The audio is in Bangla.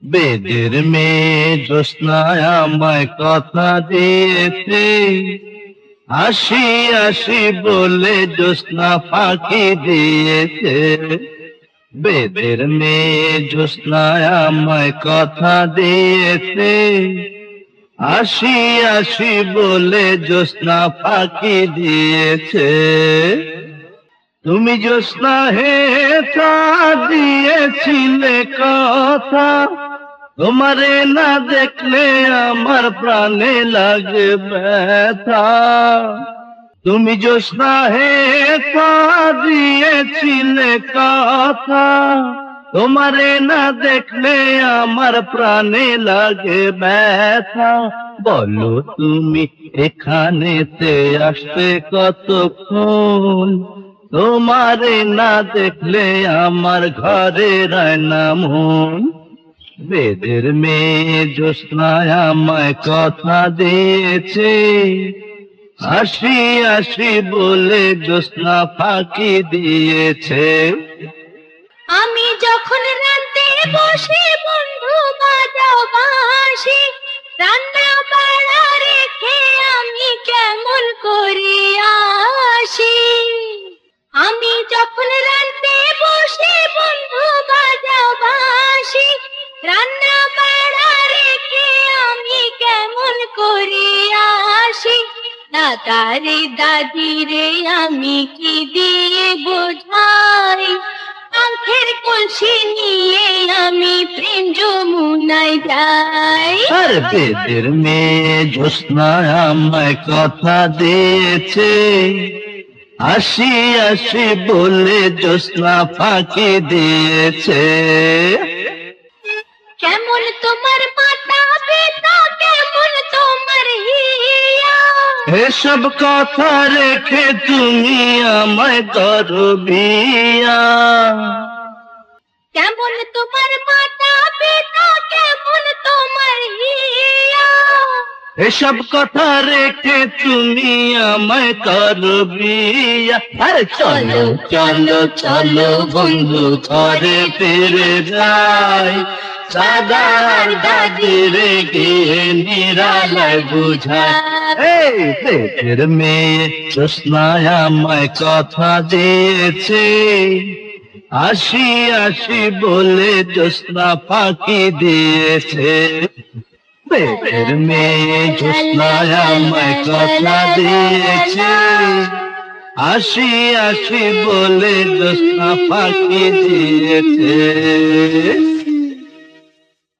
বেদের মেয়ে জ্যোৎস্নায় আমায় কথা দিয়েছে, আসি আসি বলে জ্যোৎস্না ফাঁকি দিয়েছে। বেদের মেয়ে জ্যোৎস্নায় আমায় কথা দিয়েছে, আসি আসি বলে জ্যোৎস্না ফাঁকি দিয়েছে। তুমি জ্যোৎস্না হে তা দিয়েছিলে কথা, তোমারে না দেখলে আমার প্রাণে লাগে ব্যথা। তুমি জ্যোৎস্না হে তা দিয়েছিলে কথা, তোমারে না দেখলে আমার প্রাণে লাগে ব্যথা। বলো তুমি এখানেতে আসতে কতক্ষণ, তোমারে না দেখলে আমার ঘরে রায় না মন। বেদের মেয়ে জ্যোৎস্নায় আমায় কথা দিয়েছে, আসি আসি বলে জ্যোৎস্না ফাঁকি দিয়েছে। আমি যখন রাতে বসে বন্ধু বাজাও বাঁশি, রান্না বাড়া রেখে আমি কেমন করে আসি। আমি যখন রাতে বসে বন্ধু বাজাও বাঁশি, রান্না বাড়া রেখে আমি কেমন করে আসি। দাদারে দাদিরে আমি কি দিয়ে বোঝাই, আখের কলসি নিয়ে আমি প্রেম যমুনায় যাই। আর বেদের মেয়ে জ্যোৎস্নায় আমায় কথা দিয়েছে, আসি আসি বলে জ্যোৎস্না ফাঁকি দিয়েছে। কেমন তোমার মাতা পিতা, কেমন তোমার হিয়া, এসব কথা রেখে তুমি আমায় করো বিয়া। কেমন তোমার মাতা পিতা, কেমন তোমার হিয়া, এসব কথা রেখে তুমি আমায় করো বিয়া। আরে চলো চলো চলো বন্ধু ঘরে ফিরে যাই, দাদার দাদিরে গিয়ে নিরালায় বুঝায়। এই বেদের মেয়ে জ্যোৎস্নায় আমায় কথা দিয়েছে, আসি আসি বলে জ্যোৎস্না ফাঁকি দিয়েছে। বেদের মেয়ে জ্যোৎস্নায় আমায় কথা দিয়েছে, আসি আসি বলে জ্যোৎস্না ফাঁকি দিয়েছে।